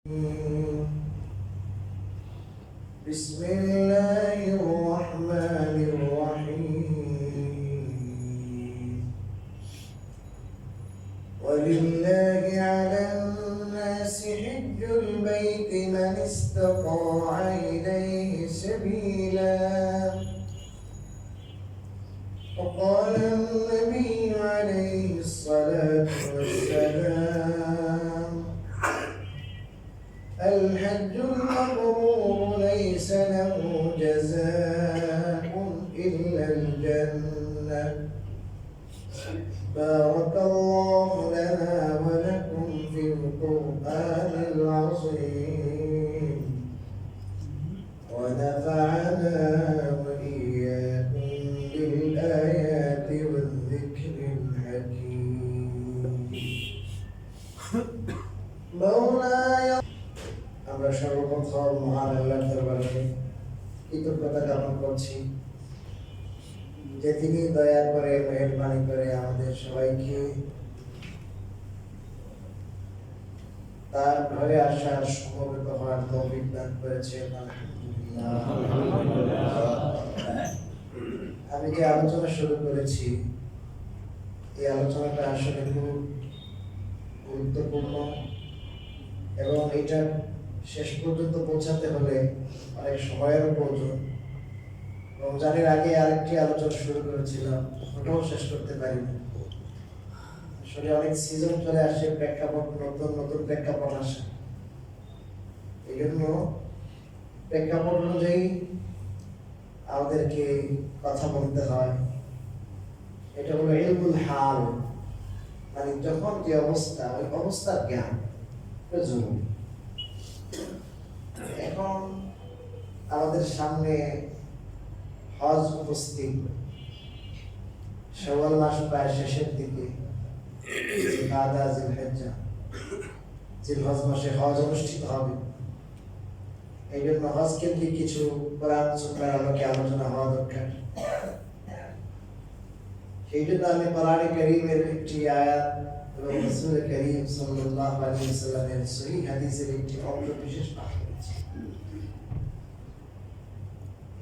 بسم الله الرحمن الرحيم ولله على الناس حج البيت من استطاع إليه سبيلا وقال النبي عليه الصلاة والسلام الحج المبرور ليس له جزاء إلا الجنة بارك الله لنا ولكم في القرآن العظيم ونفعنا وإياكم بالآيات والذكر الحكيم مولاي আমরা সর্বপ্রথম মহান আল্লাহর দরবারে কৃতজ্ঞতা জ্ঞাপন করছি যে তিনি দয়া করে মেহেরবানি করে আমাদের সবাইকে তার ঘরে আসার সমবেত হওয়ার তৌফিক দান করেছেন। আমি যে আলোচনা শুরু করেছি এই আলোচনাটা আসলে খুব গুরুত্বপূর্ণ এবং এটা শেষ পর্যন্ত পৌঁছাতে হলে অনেক সময়েরও প্রয়োজন। রমজানের আগে আরেকটি আলোচনা শুরু করেছিলাম, ওটাও শেষ করতে পারিনি। আসলে অনেক সিজন চলে আসে, প্রেক্ষাপট নতুন নতুন প্রেক্ষাপট আসে, এই জন্য প্রেক্ষাপট অনুযায়ী আমাদেরকে কথা বলতে হয়। এটা হলো ইলমুল হাল, মানে যখন যে অবস্থা ওই অবস্থার জ্ঞান জরুরি। এখন আমাদের সামনে হজ উপস্থিত, শাওয়াল মাস প্রায় শেষের দিকে, জিলহজ মাসে হজ অনুষ্ঠিত হবে। এই জন্য হজ কেন্দ্রিক কিছু কোরআন সুন্নাহর আলোকে আলোচনা হওয়া দরকার। সেই জন্য আমি কোরআনে কারীমের একটি আয়াত এবং রাসূল করিম সাল্লাল্লাহু আলাইহি ওয়াসাল্লামের সহিহ হাদিসের একটি অংশ বিশেষ পাঠ করেছি।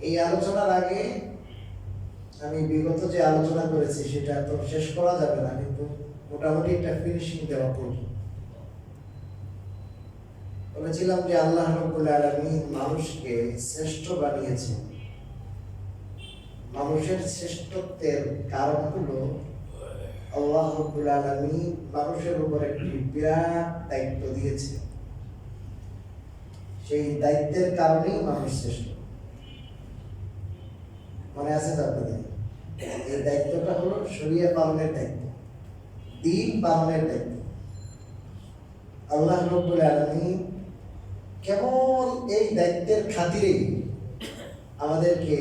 এই আলোচনার আগে আমি বিগত যে আলোচনা করেছি সেটা তো শেষ করা যাবে না, কিন্তু মোটামুটি একটা ফিনিশিং দেওয়া প্রয়োজন। বলেছিলাম যে আল্লাহ রাব্বুল আলামিন মানুষকে শ্রেষ্ঠ বানিয়েছেন। মানুষের শ্রেষ্ঠত্বের কারণ হলো আল্লাহ রাব্বুল আলামিন মানুষের উপর একটি বিরাট দায়িত্ব দিয়েছে। সেই দায়িত্বের কারণেই মানুষ শ্রেষ্ঠ। মনে আছে তো আপনাদের? এই দায়িত্বটা হলো শরিয়া পালনের দায়িত্ব, দ্বীন পালনের দায়িত্ব। আল্লাহ রাব্বুল আলামিন কেবল এই দায়িত্বের খাতিরেই আমাদেরকে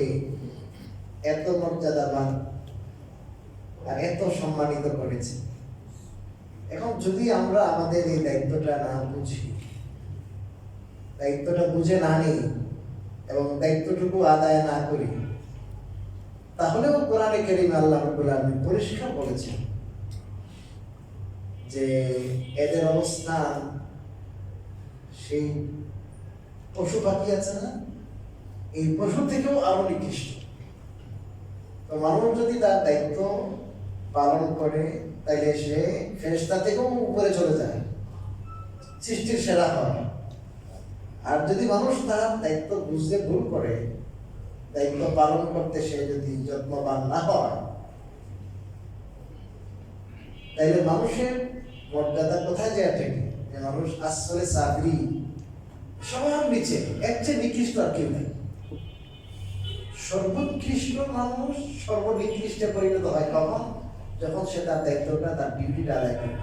এত মর্যাদাবান আর এত সম্মানিত করেছে। এখন যদি আমরা আমাদের এই দায়িত্বটা না বুঝি, দায়িত্বটা বুঝে না নিই এবং দায়িত্বটুকু আদায় না করি, তাহলেও কোরআনে কারীমে আল্লাহ রাব্বুল আলামিন পরিষ্কার বলেছেন যে এদের অবস্থান সেই পশু পাখি আছে না, এই পশু থেকেও আরো নিকৃষ্ট। তো মানুষ যদি তার দায়িত্ব পালন করে তাইলে সে ফেরেশতা থেকেও উপরে চলে যায়, সৃষ্টির সেরা হয়। আর যদি মানুষ তার দায়িত্ব বুঝতে ভুল করে, দায়িত্ব পালন করতে সে যদি যত্নবান না হয়, তাইলে মানুষের মর্যাদা কোথায় যায় থেকে যে মানুষ আসলে সাবরি সবার নিচে, এর চেয়ে নিকৃষ্ট আর কেউ নেই। সর্বোৎকৃষ্ট মানুষ সর্বনিকৃষ্টে পরিণত হয় কখন? যখন সে তার দায়িত্বটা, তার ডিউটিটা আদায় করে।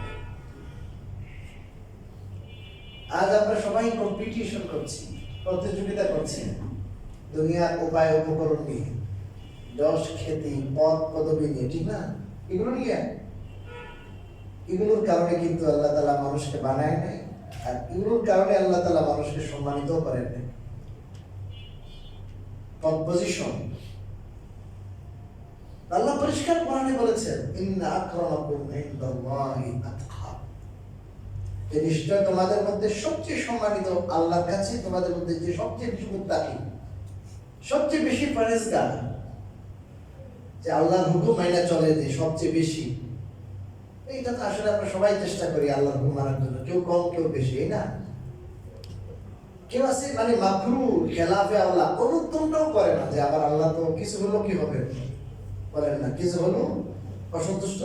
আজ আমরা সবাই কম্পিটিশন করছি, প্রতিযোগিতা করছি দুনিয়ার উপায় উপকরণ নিয়ে, যশ খ্যাতি পদ পদবি নিয়ে, ঠিক না? এগুলো নিয়ে, এগুলোর কারণে কিন্তু আল্লাহ তাআলা মানুষকে বানায় নাই, আর এগুলোর কারণে আল্লাহ তাআলা মানুষকে সম্মানিত করেন নাই। পজিশন আল্লাহ পরিষ্কার কোরআনে বলেছেন, ইন্না আকরামাকুম ইনদাল্লাহি আতকাকুম। যে নিশ্চয় তোমাদের মধ্যে সবচেয়ে সম্মানিত আল্লাহর কাছে তোমাদের মধ্যে যে সবচেয়ে বেশি মুত্তাকি, সবচেয়ে বেশি পরহেজগার, যে আল্লাহর হুকুম মাইনা চলে, যে সবচেয়ে বেশি। এইটা তো আসলে আমরা সবাই চেষ্টা করি আল্লাহর হুকুম মানার জন্য, কেউ কম কেউ বেশি, এই না? কেউ আছে মানে মাকরু খেলাফে আল্লাহ, অনুত্তমটাও করে না, যে আবার আল্লাহ তো কিছু হলো কি হবে, বলেন না, কিছু হলো অসন্তুষ্ট।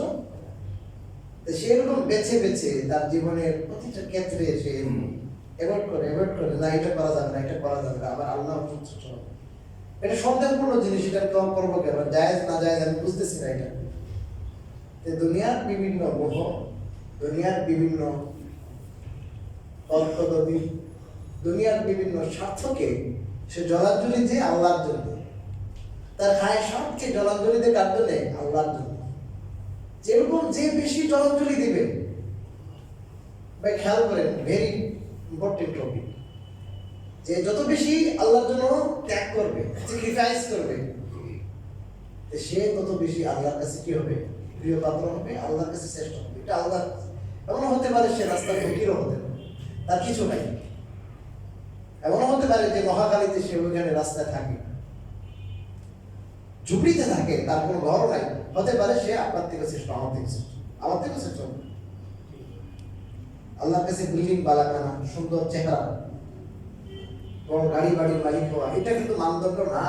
সেরকম বেছে বেছে তার জীবনের প্রতিটা ক্ষেত্রে সে অ্যাভয়েড করে, না এটা করা যাবে না, এটা করা যাবে না, আবার আল্লাহ অসন্তুষ্ট হবে। এটা সন্দেহপূর্ণ জিনিস, এটা কম করবো কেন, জায়েজ না জায়েজ আমি বুঝতেছি না। এটা দুনিয়ার বিভিন্ন মোহ, দুনিয়ার বিভিন্ন অর্থগতি, দুনিয়ার বিভিন্ন স্বার্থকে সে জলাঞ্জলি দিয়ে আল্লাহর জন্য, তার খায় সবচেয়ে জলাঞ্জলি দিয়ে কার জন্য? আল্লাহর জন্য। যেরকম যে বেশি জলাঞ্জলি দিবে, ভাই খেয়াল করেন, ভেরি ইম্পর্টেন্ট টপিক, যে যত বেশি আল্লাহর জন্য ত্যাগ করবে, স্যাক্রিফাইস করবে, সে তত বেশি আল্লাহর কাছে কি হবে? প্রিয় পাত্র হবে, আল্লাহর কাছে শ্রেষ্ঠ হবে। এটা আল্লাহ, এমন হতে পারে সে রাস্তার ফকিরও হতে পারে, তার কিছু নাই। এমন হতে পারে যে মহাকালীতে সে ওইখানে রাস্তায় থাকে, ঝুপড়িতে থাকে, তার কোনো ঘরও নাই। হতে পারে সে আপনার থেকে শ্রেষ্ঠ, আমার থেকে শ্রেষ্ঠ, আমার থেকে শ্রেষ্ঠ। আল্লাহর কাছে বিল্ডিং বালাখানা, সুন্দর চেহারা, বড় গাড়ি বাড়ির মালিক হওয়া, এটা কিন্তু মানদণ্ড না।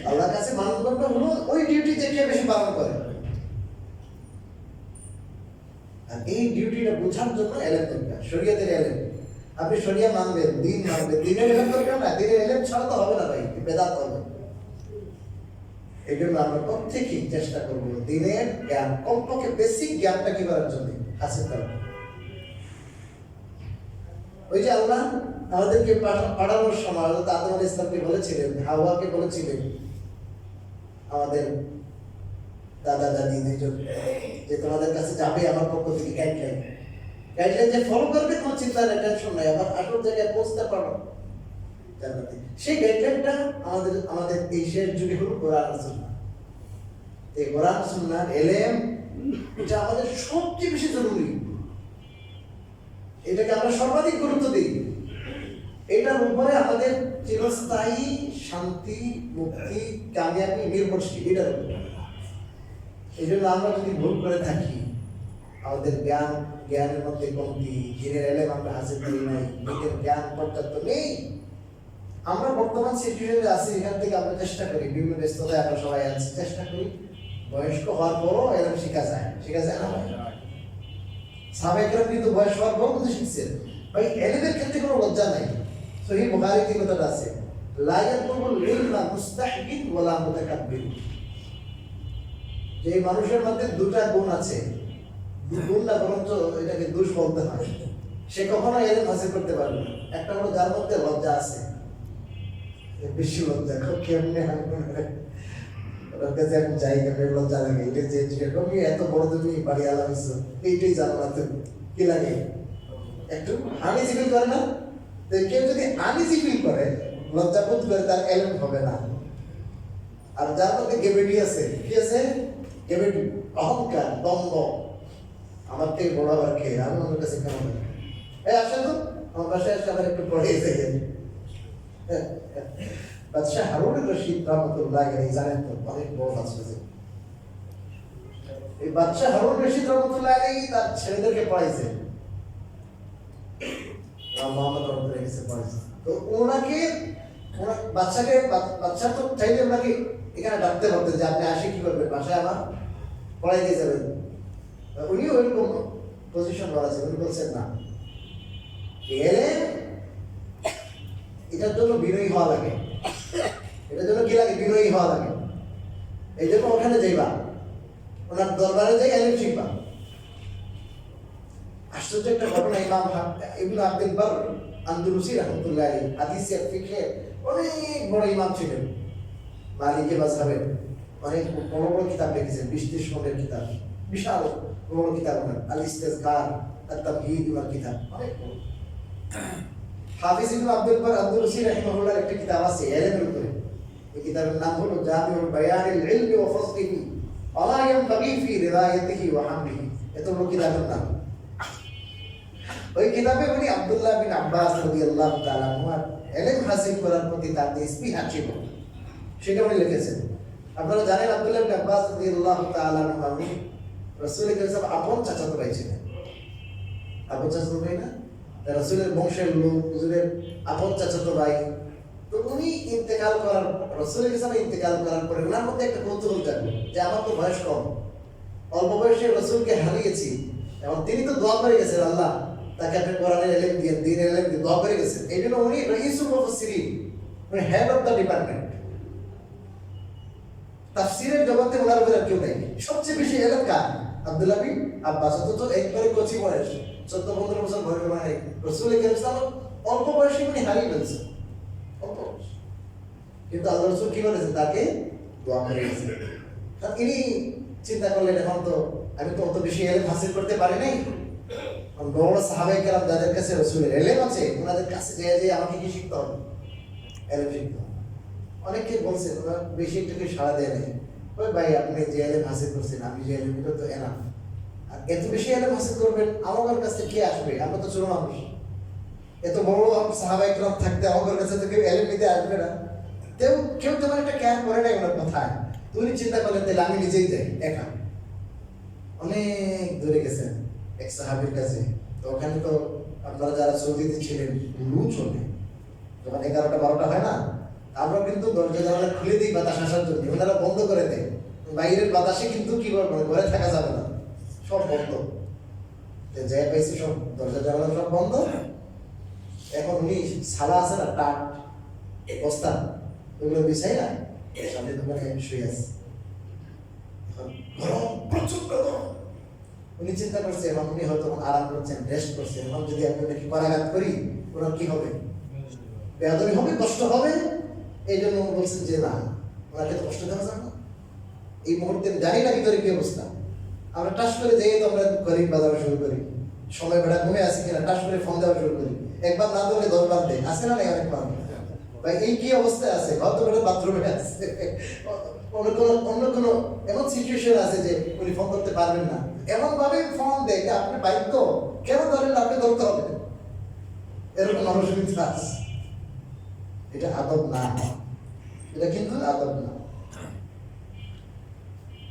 আল্লাহর কাছে মানদণ্ড হলো ওই ডিউটি যে কে বেশি পালন করে। আর এই ডিউটিটা বোঝার জন্য এলেম দরকার, শরীয়তের এলেম। আপনি শরিয়া মানবেন, দিন মানবেন, দিনের এলেম দরকার না, দিনের এলেম ছাড়া তো হবে না ভাই, বেদাত হবে। এই জন্য আমরা প্রত্যেকেই চেষ্টা করবো দিনের জ্ঞান, কমপক্ষে বেসিক জ্ঞানটা কি করার জন্য হাসিল করার। ওই যে আল্লাহ আমাদেরকে পাঠানোর সময় আদম আলাইহিস সালামকে বলেছিলেন, হাওয়াকে বলেছিলেন, আমাদের দাদা দাদি দুইজন, যে তোমাদের কাছে যাবে আমার পক্ষ থেকে গাইডলাইন যে ফলো করবে, কোনো চিন্তা নেই, টেনশন নাই, আবার আসল জায়গায় পৌঁছতে পারো জান্নাতে। সেই গাইডলাইনটা আমাদের এই শেষ যুগে হলো কোরআন আর সুন্নাহ। এই কোরআন সুন্নাহর এলেম, এটা আমাদের সবচেয়ে বেশি জরুরি। এটাকে আমরা সর্বাধিক গুরুত্ব দিই। এটার উপরে আমাদের চিরস্থায়ী শান্তি, মুক্তি, কামিয়াবি নির্ভরশীল এটার উপরে। এই জন্য আমরা যদি ভুল করে থাকি, আমাদের জ্ঞানের মধ্যে কমতি, দিনের এলেম আমরা হাসিল করি নাই, নিজের জ্ঞান পর্যাপ্ত নেই, আমরা বর্তমান সিচুয়েশনে আছি, এখান থেকে আমরা চেষ্টা করি, বিভিন্ন ব্যস্ততায় আমরা সবাই আছি, চেষ্টা করি বয়স্ক হওয়ার পরও এরকম শেখা যায় না ভাই? সাহাবায়ে কিন্তু বয়স হওয়ার পরও কিন্তু শিখছেন ভাই। এলেমের ক্ষেত্রে কোনো লজ্জা নাই। সহিহ বুখারীতে কথাটা আছে, লা ইয়াতুবুল ইলমা মুস্তাহবিন ওয়ালা মুতাকাব্বির। যে মানুষের মধ্যে দুটা গুণ আছে, গুণ না বরঞ্চ এটাকে দোষ বলতে হয়, সে কখনো এলেম হাসিল করতে পারবে না। একটা হলো যার মধ্যে লজ্জা আছে, বেশি লজ্জা, কেমনে ওর কাছে আমি যাই, কেমন লজ্জা লাগে, এটা যে তুমি এত বড় তুমি বাড়ি আলামিস, এইটাই জানো না তুমি, কি লাগে একটু আনইজি ফিল করে না? কেউ যদি আনইজি ফিল করে, লজ্জা বোধ করে, তার এলেম হবে না। আর যার মধ্যে গেবেটি আছে, কি আছে? গেবেটি, অহংকার, দ্বন্দ্ব, আমার থেকে বড় আবার খেয়ে, আমি ওর কাছে কেমন আসে তো আমার বাসায় এসে আবার একটু পড়ে যাই। বাদশাহ হারুন রশিদ রহমতুল্লাহ আলাইহি, জানেন তো অনেক বড় বাদশাহ। এই বাদশাহ হারুন রশিদ রহমতুল্লাহ আলাইহি তার ছেলেদেরকে পড়াইছে, মোহাম্মদ রহমতুল্লাহ আলাইহি পড়াইছে। তো ওনাকে বাদশাহ তো চাইলে ওনাকে এখানে ডাকতে পারতেন যে আপনি আসে কি করবেন, বাসায় আমার পড়াই দিয়ে যাবেন। উনিও ওইরকম পজিশন বলাছে, উনি বলছেন না, এটার জন্য বিনয়ী হওয়া লাগে, এটার জন্য কি লাগে? বিনয়ী হওয়া লাগে। এই জন্য ওখানে যাইবা, ওনার দরবারে যাই এলেম শিখবা। আশ্চর্য একটা ঘটনা, ইমাম ইবনে আব্দুল বার আন্দালুসি রাহমাতুল্লাহ আলাইহি হাদিস আর ফিকহে অনেক বড় ইমাম ছিলেন, মালিকি মাযহাবের অনেক বড় বড় কিতাব লিখেছেন, 20-30 খণ্ডের কিতাব, বিশাল বড় কিতাব, আল ইস্তিযকার, আত-তামহিদ ওয়াল কিতাব, অনেক বড়। হাফিজ ইবনে আব্দুল বার আন্দালুসি রাহিমাহুল্লাহর একটা কিতাব আছে এলেমের উপরে। এই কিতাবের নাম হলো জামিউল বায়ানিল ইলমি ওয়া ফাসলিহি ওয়া লা ইয়ানবাগি ফি রিওয়ায়াতিহি ওয়া হামলিহি। এত বড় কিতাবের নাম। ওই কিতাবে উনি আব্দুল্লাহ বিন আব্বাস রাদিয়াল্লাহু তাআলা আনহু ইলম হাসিল করার প্রতি তার যে স্পৃহা ছিল সেটা উনি লিখেছেন। আপনারা জানেন আব্দুল্লাহ বিন আব্বাস রাদিয়াল্লাহু তাআলা আনহু রাসূলের কাছে আপন চাচাতো ভাই ছিলেন। আপন চাচাতো ভাই না, রাসূলের বংশের লোক, হুজুরের আপন চাচাতো ভাই। তো উনি ইন্তেকাল করার, রাসূলের কাছে ইন্তেকাল করার পরে ওনার মধ্যে একটা কৌতূহল জাগলো যে আমার তো বয়স কম, অল্প বয়সে রাসূলকে হারিয়েছি, এবং তিনি তো দোয়া করে গেছেন আল্লাহ তাকে আপনি কোরআনের ইলম দিয়ে, দ্বীনের ইলম দিয়ে দোয়া করে গেছেন। এই জন্য উনি রাইসুল মুফাসসিরিন, উনি হেড অফ দ্য ডিপার্টমেন্ট। তাফসীরের জগতে ওনার উপরে কেউ নেই। সবচেয়ে বেশি ইলম কার? আব্দুল্লাহ বিন আব্বাস। তো একবারে কচি বয়স, 14-15 বছর বয়স মানে রাসূল সাল্লাল্লাহু অল্প বয়সে উনি হারিয়ে ফেলছেন, অল্প বয়স। কিন্তু আল্লাহ রাসূল কি বলেছেন? তাকে দোয়া করে গেছেন। কারণ ইনি চিন্তা করলেন এখন তো আমি তো অত বেশি ইলম হাসিল করতে পারি নাই, বড় সাহাবায়ে কেরাম যাদের কাছে রাসূলের ইলম আছে ওনাদের কাছে যে আমাকে কি শিখতে হবে? ইলম শিখতে হবে। অনেকে বলছে ওরা বেশি একটু সাড়া দেয় নাই, ওই ভাই আপনি যে ইলম হাসিল করছেন, আমি যে ইলম, এটা তো এনাফ। আর এত বেশি ইলম হাসিল করবেন আমার কাছে কে আসবে? আমরা তো ছোট মানুষ, এত বড় সাহাবায়ে কেরাম থাকতে আমার কাছে তো কেউ ইলম নিতে আসবে না। কেউ তেমন একটা কেয়ার করে নাই ওনার কথায়। উনি চিন্তা করলেন তাহলে আমি নিজেই যাই একা। অনেক দূরে গেছেন এক সাহাবীর কাছে। তো ওখানে তো আপনারা যারা সৌদিতে ছিলেন লু চলে, যখন 11টা-12টা হয় না, আমরা কিন্তু দরজা জানালা খুলে দিই বাতাস আসার জন্য, ওনারা বন্ধ করে দেয়। বাইরের বাতাসে কিন্তু কি করবো, ঘরে থাকা যাবে না, সব বন্ধ। যে পাইছে সব দরজা জানালা সব বন্ধ। এখন উনি সালা আছে না, টাট বস্তা, ওগুলো বিছাই না সামনে দোকানে শুয়ে আছে। গরম, প্রচন্ড গরম। উনি চিন্তা করছে এবং উনি হয়তো আরাম করছেন, রেস্ট করছেন। এখন যদি আমি ওনাকে পরাঘাত করি ওনার কি হবে? বেয়াদবি হবে, কষ্ট হবে। এই জন্য বলছেন যে না, ওনাকে তো কষ্ট দেওয়া যাবে না। এই মুহূর্তে জানি না ভিতরে কি অবস্থা। আমরা টাস করে যেয়ে তো আমরা গরিব বাজানো শুরু করি, সময় বেড়া ঘুমে আসি কিনা টাস করে ফোন দেওয়া শুরু করি। একবার না ধরলে 10 বার দেয়, আছে না? অনেক বার ভাই এই কি অবস্থায় আছে, হয়তো বেড়া বাথরুমে আছে, অন্য কোনো এমন সিচুয়েশন আছে যে উনি ফোন করতে পারবেন না, এমন ভাবে ফোন দেয় যে আপনি বাধ্য, কেন ধরেন না, আপনি ধরতে হবে। এরকম মানুষ আছে। এটা আদব না, এটা কিন্তু আদব না।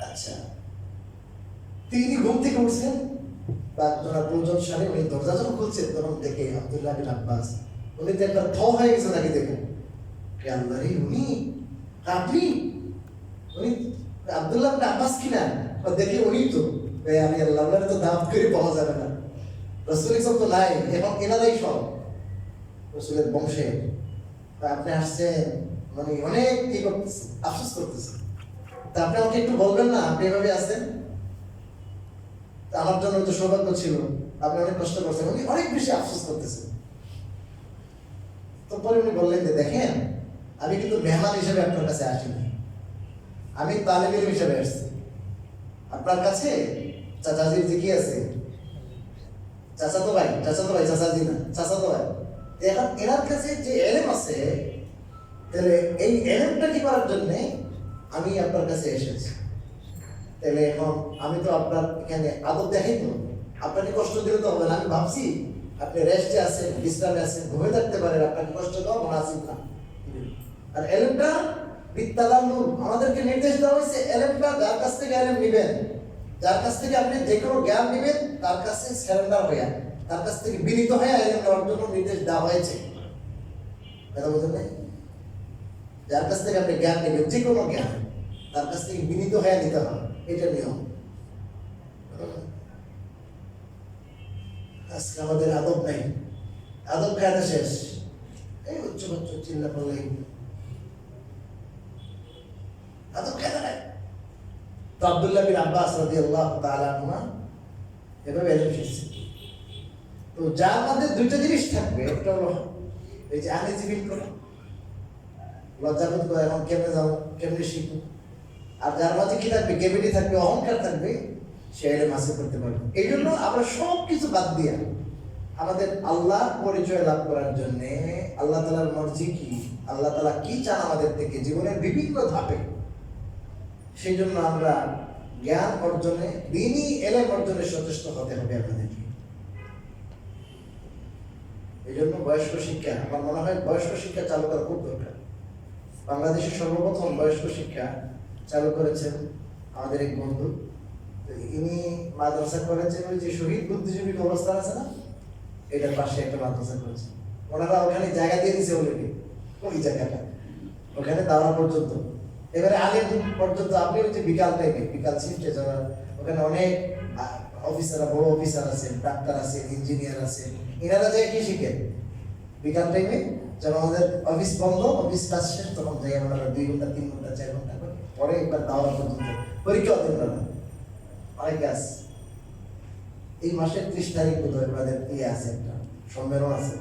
আচ্ছা, তিনি ঘুম থেকে উঠছেন বা প্রয়োজন সারে উনি দরজা যখন খুলছেন তখন দেখে আব্দুল্লাহ বিন আব্বাস, উনি তো একবার থ হয়ে গেছে নাকি দেখেন, আল্লাহ রে উনি, আপনি, উনি আব্দুল্লাহ বিন আব্বাস কিনা দেখে উনি তো, আমি আল্লাহ তো দাওয়াত করে পাওয়া যাবে না, রাসূল সব তো নাই, এখন এনারাই সব রাসূলের বংশে। আপনি আসছেন মানে অনেক কি করতেছে, আফসোস করতেছে। তা আপনি আমাকে একটু বলবেন না আপনি এভাবে আসছেন? আমার জন্য তো সৌভাগ্য ছিল, আপনি অনেক কষ্ট করছেন। উনি অনেক বেশি আফসোস করতেছেন। তো পরে উনি বললেন যে দেখেন, আমি কিন্তু মেহমান হিসেবে আপনার কাছে আসিনি, আমি তালিব ইলম হিসেবে আসছি আপনার কাছে। চাচাজির যে কি আছে, চাচাতো ভাই, চাচাজি না, চাচাতো ভাই। এখন এনার কাছে যে ইলম আছে, তাহলে এই ইলমটা কি করার জন্য আমি আপনার কাছে এসেছি। তাহলে এখন আমি তো আপনার এখানে আদব দেখাই তো, আপনাকে কষ্ট দিলে তো হবে না। আমি ভাবছি আপনি রেস্টে আছেন, বিশ্রামে আছেন, ঘুমিয়ে থাকতে পারেন, আপনাকে কষ্ট দেওয়া মুনাসিব না। আর ইলমটা বিত্তালাল্লুম, আমাদেরকে নির্দেশ দেওয়া হয়েছে ইলমটা যার কাছ থেকে ইলম নেবেন, যার কাছ থেকে আপনি যে কোনো জ্ঞান নেবেন তার কাছে সারেন্ডার হয়ে, তার কাছ থেকে বিনীত হয়ে ইলম নেওয়ার জন্য নির্দেশ দেওয়া হয়েছে। কথা বুঝলেন না? যার কাছ থেকে আপনি জ্ঞান নেবেন, যে কোনো জ্ঞান, তার কাছ থেকে বিনীত হয়ে নিতে হবে, এটা নিয়ম। আজকে আমাদের আদব নাই, আদব কায়দা শেষ। এই উচ্চ চিল্লা করলে আদব কায়দা নাই। তো আব্দুল্লাহ বিন আব্বাস রাদিয়াল্লাহু তাআলা আনহু এভাবে ইলম শিখছেন। তো যার মধ্যে দুইটা জিনিস থাকবে, একটা হলো এই যে আনইজি করা, লজ্জাবোধ করে এখন কেমনে যাবো, কেমনে শিখবো। আর যার মাঝে কি থাকবে, গ্র্যাভিটি থাকবে, অহংকার থাকবে, সে ইলম হাসিল করতে পারবে। এই জন্য আমরা সব কিছু বাদ দিয়া আমাদের আল্লাহর পরিচয় লাভ করার জন্য, আল্লাহ তাআলার মর্জি কি, আল্লাহ তাআলা কি চান আমাদের থেকে জীবনের বিভিন্ন ধাপে, সেই জন্য আমরা জ্ঞান অর্জনে, দ্বীনি ইলম অর্জনে সচেষ্ট হতে হবে আমাদেরকে। এই জন্য বয়স্ক শিক্ষা, আমার মনে হয় বয়স্ক শিক্ষা চালু করা খুব দরকার। বাংলাদেশে সর্বপ্রথম বয়স্ক শিক্ষা চালু করেছেন আমাদের এক বন্ধু। ইনি মাদ্রাসা করেছেন ওই যে শহীদ বুদ্ধিজীবী কবরস্থান আছে না, এটার পাশে একটা মাদ্রাসা করেছেন। ওনারা ওখানে জায়গা দিয়ে দিয়েছে অলরেডি, ওই জায়গাটা ওখানে দাওয়া পর্যন্ত। এবারে আলেম পর্যন্ত আপনি ওই যে বিকাল টাইমে, বিকাল শিফটে যারা ওখানে অনেক অফিসাররা, বড় অফিসার আছেন, ডাক্তার আছে, ইঞ্জিনিয়ার আছে, এনারা যায় কি শিখেন বিকাল টাইমে। যখন আমাদের অফিস বন্ধ, অফিস কাজ শেষ, তখন যাই আমরা 2 ঘন্টা 3 ঘন্টা 4 ঘন্টা করে পরে একবার দাওয়া পর্যন্ত পরীক্ষা দিন না অনেক কাজ। এই মাসের 30 তারিখ বোধহয় আমাদের আছে একটা সম্মেলন আছে,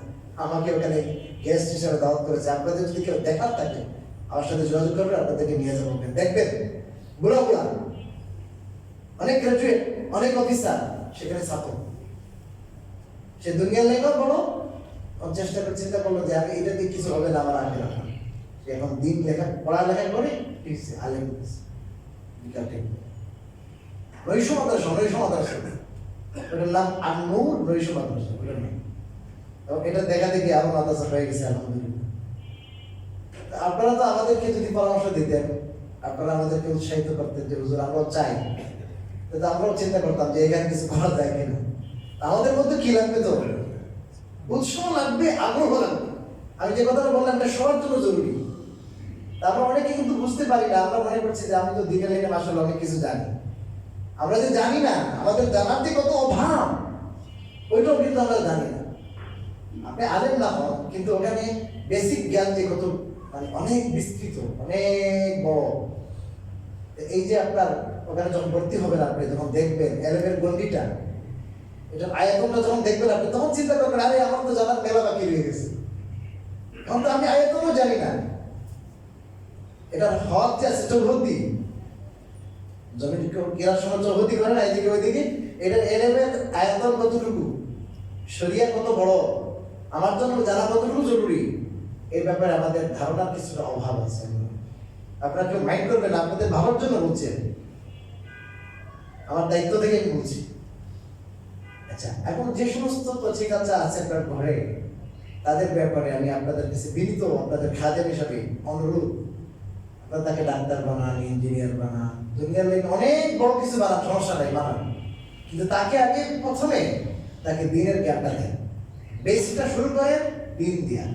আমাকে ওখানে গেস্ট হিসেবে দাওয়াত করেছে। আপনাদের যদি কেউ দেখার থাকে আমার সাথে যোগাযোগ করবেন, আপনাদেরকে নিয়ে যাবো। দেখবেন বুড়া বুড়া অনেক গ্রাজুয়েট, অনেক অফিসার সেখানে ছাত্র। সে দুনিয়ার লেখক বলো, চেষ্টা করে চিন্তা করলো যে আমি এটা দিয়ে কিছু হবে না, আমার আগে রাখা। সে এখন দিন লেখা পড়ালেখা করে ঠিকছে আলেম বিকাল টাইম নৈশ মাদ্রাসা, নৈশ মাদ্রাসা ওটার নাম আন্নুর নৈশ মাদ্রাসা ওটার নাম। এবং এটা দেখা দেখি আরো মাদ্রাসা হয়ে গেছে আলহামদুলিল্লাহ। আপনারা তো আমাদেরকে যদি পরামর্শ দিতেন, আপনারা আমাদেরকে উৎসাহিত করতেন যে হুজুর আমরাও চাই, তো আমরাও চিন্তা করতাম যে এখানে কিছু করা যায় কিনা। আমাদের মধ্যে কি লাগবে, তো উৎসাহ লাগবে, আগ্রহ লাগবে। আমি যে কথাটা বললাম এটা সবার জন্য জরুরি। তারপর অনেকে কিন্তু বুঝতে পারি না, আমরা মনে করছি যে আমি তো দিনে লাইনে আসলে অনেক কিছু জানি। আমরা যে জানি না, আমাদের জানার যে কত অভাব, ওইটাও কিন্তু আমরা জানি না। আপনি আলেম না হন, কিন্তু ওখানে বেসিক জ্ঞান যে কত মানে অনেক বিস্তৃত, অনেক বড়। এই যে আপনার ওখানে যখন ভর্তি হবেন, আপনি যখন দেখবেন এলেমের গন্ডিটা, এটার আয়তনটা যখন দেখবেন আপনি, তখন চিন্তা করবেন আরে আমার তো জানার মেলা বাকি রয়ে গেছে, এখন তো আমি আয়তনও জানি না। এটার হক যে আছে চৌহদ্দি, জমিন কেনার সময় চৌহদ্দি করে না এদিকে ওইদিকে, এটার এলেমের আয়তন কতটুকু, শরিয়া কত বড়, আমার জন্য জানা কতটুকু জরুরি, এই ব্যাপারে আমাদের ধারণার কিছুটা অভাব আছে। আপনারা কেউ মাইন্ড করবেন, আপনাদের ভাবার জন্য বলছেন, আমার দায়িত্ব থেকে আমি বলছি। আচ্ছা, এখন যে সমস্ত কচিকাচা আছে আপনার ঘরে, তাদের ব্যাপারে আমি আপনাদের কাছে বিনীত, আপনাদের খাদেম হিসাবে অনুরোধ, আপনারা তাকে ডাক্তার বানান, ইঞ্জিনিয়ার বানান, দুনিয়ার লাইনে অনেক বড় কিছু বানান, সমস্যা নাই বানান, কিন্তু তাকে আগে প্রথমে তাকে দিনের জ্ঞানটা দেন। বেসিকটা শুরু করেন দিন দিয়া।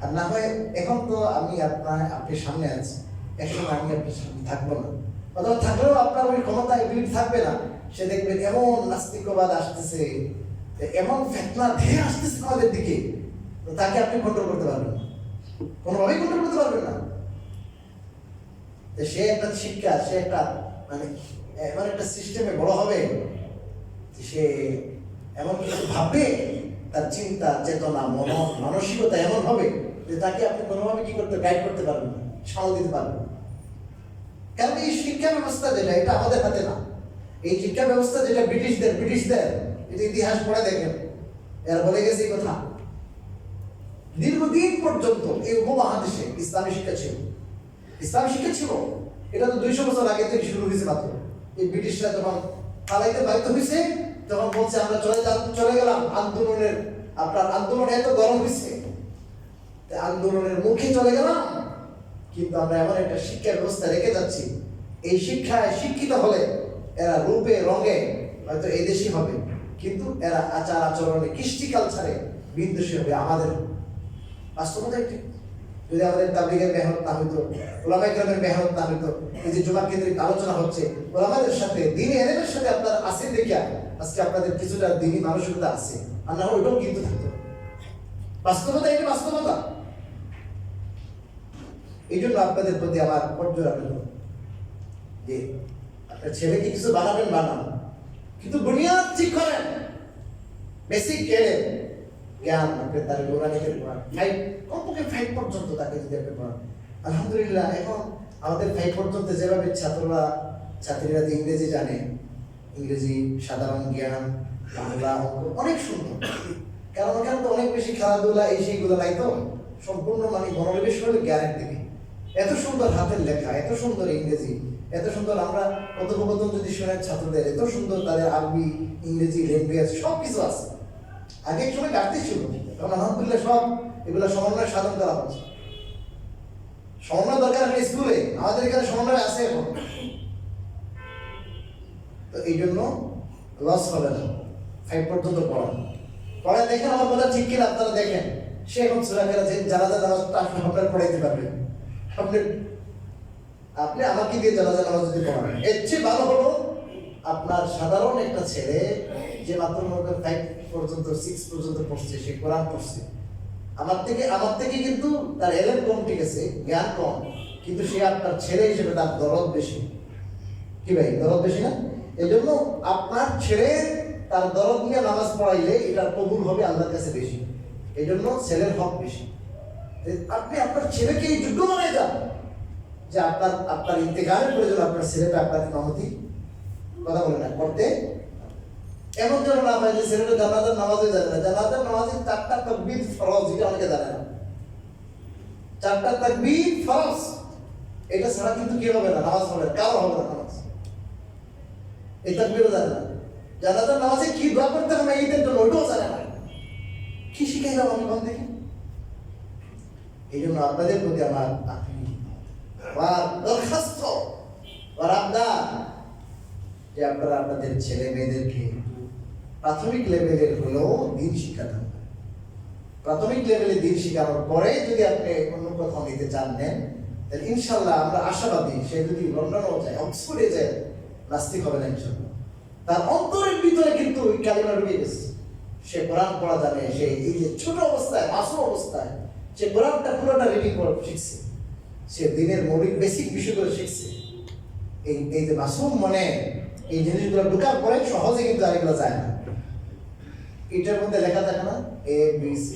আর না হয় এখন তো আমি আপনি সামনে আছি, একসময় আমি আপনার সামনে থাকবো না, অথবা থাকলেও আপনার ওই ক্ষমতা এবিলিটি থাকবে না। সে দেখবেন এমন নাস্তিকবাদ আসতেছে, এমন ফেতনা ধেয়ে আসতেছে আমাদের দিকে, তাকে আপনি কন্ট্রোল করতে পারবেন না, কোনোভাবেই কন্ট্রোল করতে পারবেন না। সে একটা শিক্ষা, সে একটা মানে এমন একটা সিস্টেমে বড় হবে, সে এমন কিছু ভাববে, তার চিন্তা চেতনা মানসিকতা এমন হবে যে তাকে আপনি কোনোভাবে কি করতে গাইড করতে পারবেন না, সামাল দিতে পারবেন না। কারণ এই শিক্ষা ব্যবস্থা যেটা, এটা আমাদের হাতে না। এই শিক্ষা ব্যবস্থা যেটা ব্রিটিশদের, এটা ইতিহাস পড়ে দেখেন, এরা বলে গেছে এই কথা। দীর্ঘদিন পর্যন্ত এই উপমহাদেশে ইসলামী শিক্ষা ছিল, ইসলামী শিক্ষা ছিল। এটা তো 200 বছর আগে থেকে শুরু হয়েছে মাত্র। এই ব্রিটিশরা যখন পালাইতে বাধ্য হয়েছে, তখন বলছে আমরা চলে গেলাম আন্দোলনের, আপনার আন্দোলন এত গরম হয়েছে, আন্দোলনের মুখে চলে গেলাম, কিন্তু আমরা এমন একটা শিক্ষা ব্যবস্থা রেখে যাচ্ছি, এই শিক্ষায় শিক্ষিত হলে এরা রূপে রঙে হয়তো এই দেশই হবে, কিন্তু এরা আচার আচরণে, কৃষ্টি কালচারে বিদ্বেষী হবে আমাদের। বাস্তবতা একটি, যদি আমাদের তাবলীগের মেহনত না হইতো, ওলামায়ে কেরামের মেহনত না হইতো, এই যে জুমা কেন্দ্রিক আলোচনা হচ্ছে, ওলামাদের সাথে দ্বীনি এলেমের সাথে আপনার আসেন দেখিয়া আজকে আপনাদের কিছুটা দ্বীনি মানসিকতা আছে, আর না ওইটাও কিন্তু থাকতো। বাস্তবতা, এটা বাস্তবতা। এই জন্য আপনাদের প্রতি আমার পর্যায় আবেদন যে আপনার ছেলেকে কিছু বানাবেন, বানান, কিন্তু বুনিয়াদ ঠিক করেন, বেসিক জ্ঞান আপনি তার গোড়ানিকের পড়ান, 5 কমপক্ষে 5 পর্যন্ত তাকে যদি আপনি পড়ান। আলহামদুলিল্লাহ এখন আমাদের 5 পর্যন্ত যেভাবে ছাত্রীরা ইংরেজি জানে, ইংরেজি, সাধারণ জ্ঞান, বাংলা, অঙ্ক অনেক সুন্দর। কারণ ওখানে তো অনেক বেশি খেলাধুলা এই সেইগুলো নাই, তো সম্পূর্ণ মানে মনোনিবেশ হলে জ্ঞানের দিকে। এত সুন্দর হাতের লেখা, এত সুন্দর ইংরেজি, এত সুন্দর আমরা কথোপকথন যদি শোনেন ছাত্রদের, এত সুন্দর তাদের আরবি, ইংরেজি, ল্যাঙ্গুয়েজ সব কিছু আছে। আগে এক সময় ঘাটতি ছিল, এখন আলহামদুলিল্লাহ সব এগুলো সমন্বয় সাধন করা হচ্ছে। সমন্বয় দরকার এখন স্কুলে, আমাদের এখানে সমন্বয় আছে এখন। তো এই জন্য লস হবে না, 5 পর্যন্ত পড়ান। পড়ায় দেখেন আমার কথা ঠিক কিনা, আপনারা দেখেন। সে এখন সূরা কেরা জানাজা নামাজটা আপনারা পড়াইতে পারবেন। আপনি আমাকে দিয়ে জানাজা নামাজ যদি পড়ান, এর চেয়ে ভালো হলো আপনার সাধারণ একটা ছেলে যে মাত্র 5 পর্যন্ত 6 পর্যন্ত পড়ছে, সে কোরআন পড়ছে, আমার থেকে কিন্তু তার এলেম কম, ঠিক আছে, জ্ঞান কম, কিন্তু সে আপনার ছেলে হিসেবে তার দরদ বেশি। কি ভাই, দরদ বেশি না? এই জন্য আপনার ছেলে তার দরদ নিয়ে নামাজ পড়াইলে এটার কবুল হবে আল্লাহর কাছে বেশি। এই জন্য ছেলের হক বেশি। আপনি আপনার ছেলেকে এই যোগ্য বানায় যান যে আপনার ইন্তেকালের প্রয়োজন আপনার ছেলেটা আপনার ইমামতি কথা বলে না করতে। এমন যেন না হয় যে ছেলেটা জানাজার নামাজে জানে না। জানাজার নামাজে 4টা তাকবীর ফরজ, এটা অনেকে জানে না। 4টা তাকবীর ফরজ, এটা ছাড়া কিন্তু কি হবে না, নামাজ হবে না, কারো হবে না নামাজ। এই তাকবীরও জানে না। জানাজার নামাজে কি দোয়া করতে হবে এইটার জন্য ওইটাও জানে না। কি শিখাইলাম আমি কোন থেকে? এই জন্য আপনাদের প্রতি আমার দরখাস্ত আবদার যে আপনারা আপনাদের ছেলে মেয়েদেরকে প্রাথমিক লেভেলের হলেও দিন শিখাতে হবে। প্রাথমিক লেভেলে দিন শিখানোর পরে যদি আপনি অন্য কোথাও নিতে চান নেন, তাহলে ইনশাল্লাহ আমরা আশাবাদী সে যদি লন্ডনেও যায়, অক্সফোর্ডে যায়, নাস্তিক হবে না ইনশাল্লাহ। তার অন্তরের ভিতরে কিন্তু ওই কালিমা ঢুকে গেছে। সে কোরআন পড়া জানে, সে এই যে ছোট অবস্থায়, মাসুম অবস্থায় সে কোরআনটা পুরোটা রিডিং করে শিখছে, সে দিনের মৌলিক বেসিক বিষয়গুলো শিখছে। এই যে মাসুম মনে এই জিনিসগুলো ঢোকার পরে সহজে কিন্তু আরেকগুলো যায় না। এটার মধ্যে লেখা থাকে না ABC,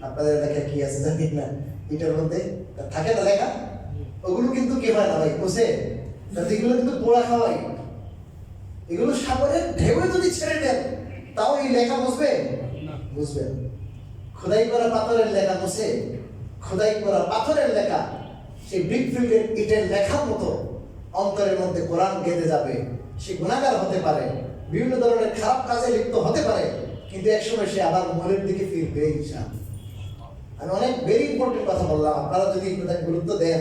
আপনাদের লেখা কি আছে জানি না, এটার মধ্যে থাকে না লেখা, ওগুলো কিন্তু কি হয় না ভাই বুঝে, এগুলো কিন্তু পোড়া খাওয়াই। এগুলো সাগরের ঢেউয়ে যদি ছেড়ে দেন তাও এই লেখা বুঝবে বুঝবে। খোদাই করা পাথরের লেখা মুছে, খোদাই করা পাথরের লেখা সেই ব্রিকফিল্ডের ইটের লেখার মতো অন্তরের মধ্যে কোরআন গেঁথে যাবে। সে গুনাহগার হতে পারে, বিভিন্ন ধরনের খারাপ কাজে লিপ্ত হতে পারে, কিন্তু একসময় সে আবার মূলের দিকে ফিরবে ইনশাআল্লাহ। আমি অনেক ভেরি ইম্পর্টেন্ট কথা বললাম, আপনারা যদি এটাকে গুরুত্ব দেন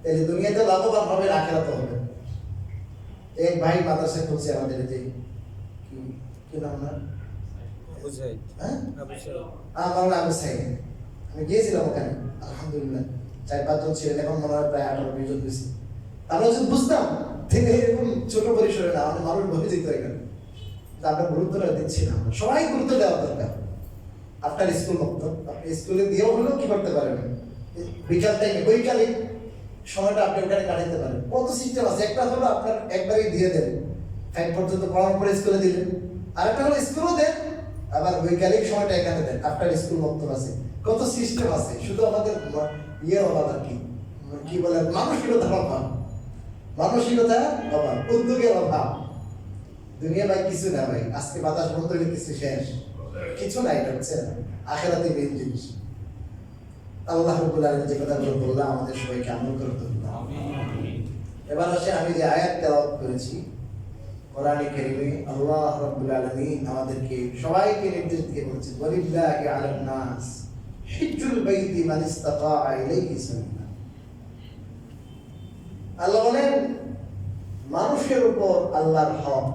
তাহলে দুনিয়াতে লাভবান হবে, আখিরাতে হবে। এক ভাই মাদ্রাসায় খুলছে আমাদের, যে কি নাম না, আবু সাইদ। আমি গিয়েছিলাম ওখানে, আলহামদুলিল্লাহ 4-5 জন ছিলেন, এখন মনে হয় প্রায় 18-20 জন বেশি। আমরা যদি বুঝতাম তিনি এরকম ছোট পরিসরে না, আমাদের মানুষ ভরে যেত এখানে, আমরা গুরুত্ব দিচ্ছি না। সবাই গুরুত্ব দেওয়া দরকার। আফটার স্কুল মক্তব আপনি স্কুলে দিয়েও হলেও কি করতে পারেন, বিকাল টাইমে বৈকালিক সময়টা আপনি ওখানে কাটাতে পারেন। কত সিস্টেম আছে। একটা হলো আপনার একবারই দিয়ে দেন, 5 পর্যন্ত পড়ার পরে স্কুলে দিলেন, আরেকটা হলো স্কুলও দেন, আবার বৈকালিক সময়টা এখানে দেন, আফটার স্কুল মক্তব আছে। কত সিস্টেম আছে। শুধু আমাদের ইয়ের অভাব আর কি বলে, মানসিকতার অভাব, মানসিকতার অভাব, উদ্যোগের অভাব। দুনিয়া ভাই কিছু না ভাই, আজকে বাতাস বন্ধ হলে কিছু শেষ, কিছু নাই। এটা হচ্ছে আখিরাতে মেইন জিনিস। আল্লাহ রাব্বুল আলামিন যে কথাগুলো বললাম আমাদের সবাইকে আমল করতে হবে। এবার আসে আমি যে আয়াত তেলাওয়াত করেছি কোরআনে কারীমে, আল্লাহ রাব্বুল আলামিন আমাদেরকে সবাইকে নির্দেশ দিয়ে বলেছেন, ওয়ালিল্লাহি আলান নাস হিজ্জুল বাইতি মান ইসতাতা ইলাইহি সাবিলা। আল্লাহ বলেন মানুষের উপর আল্লাহর হক,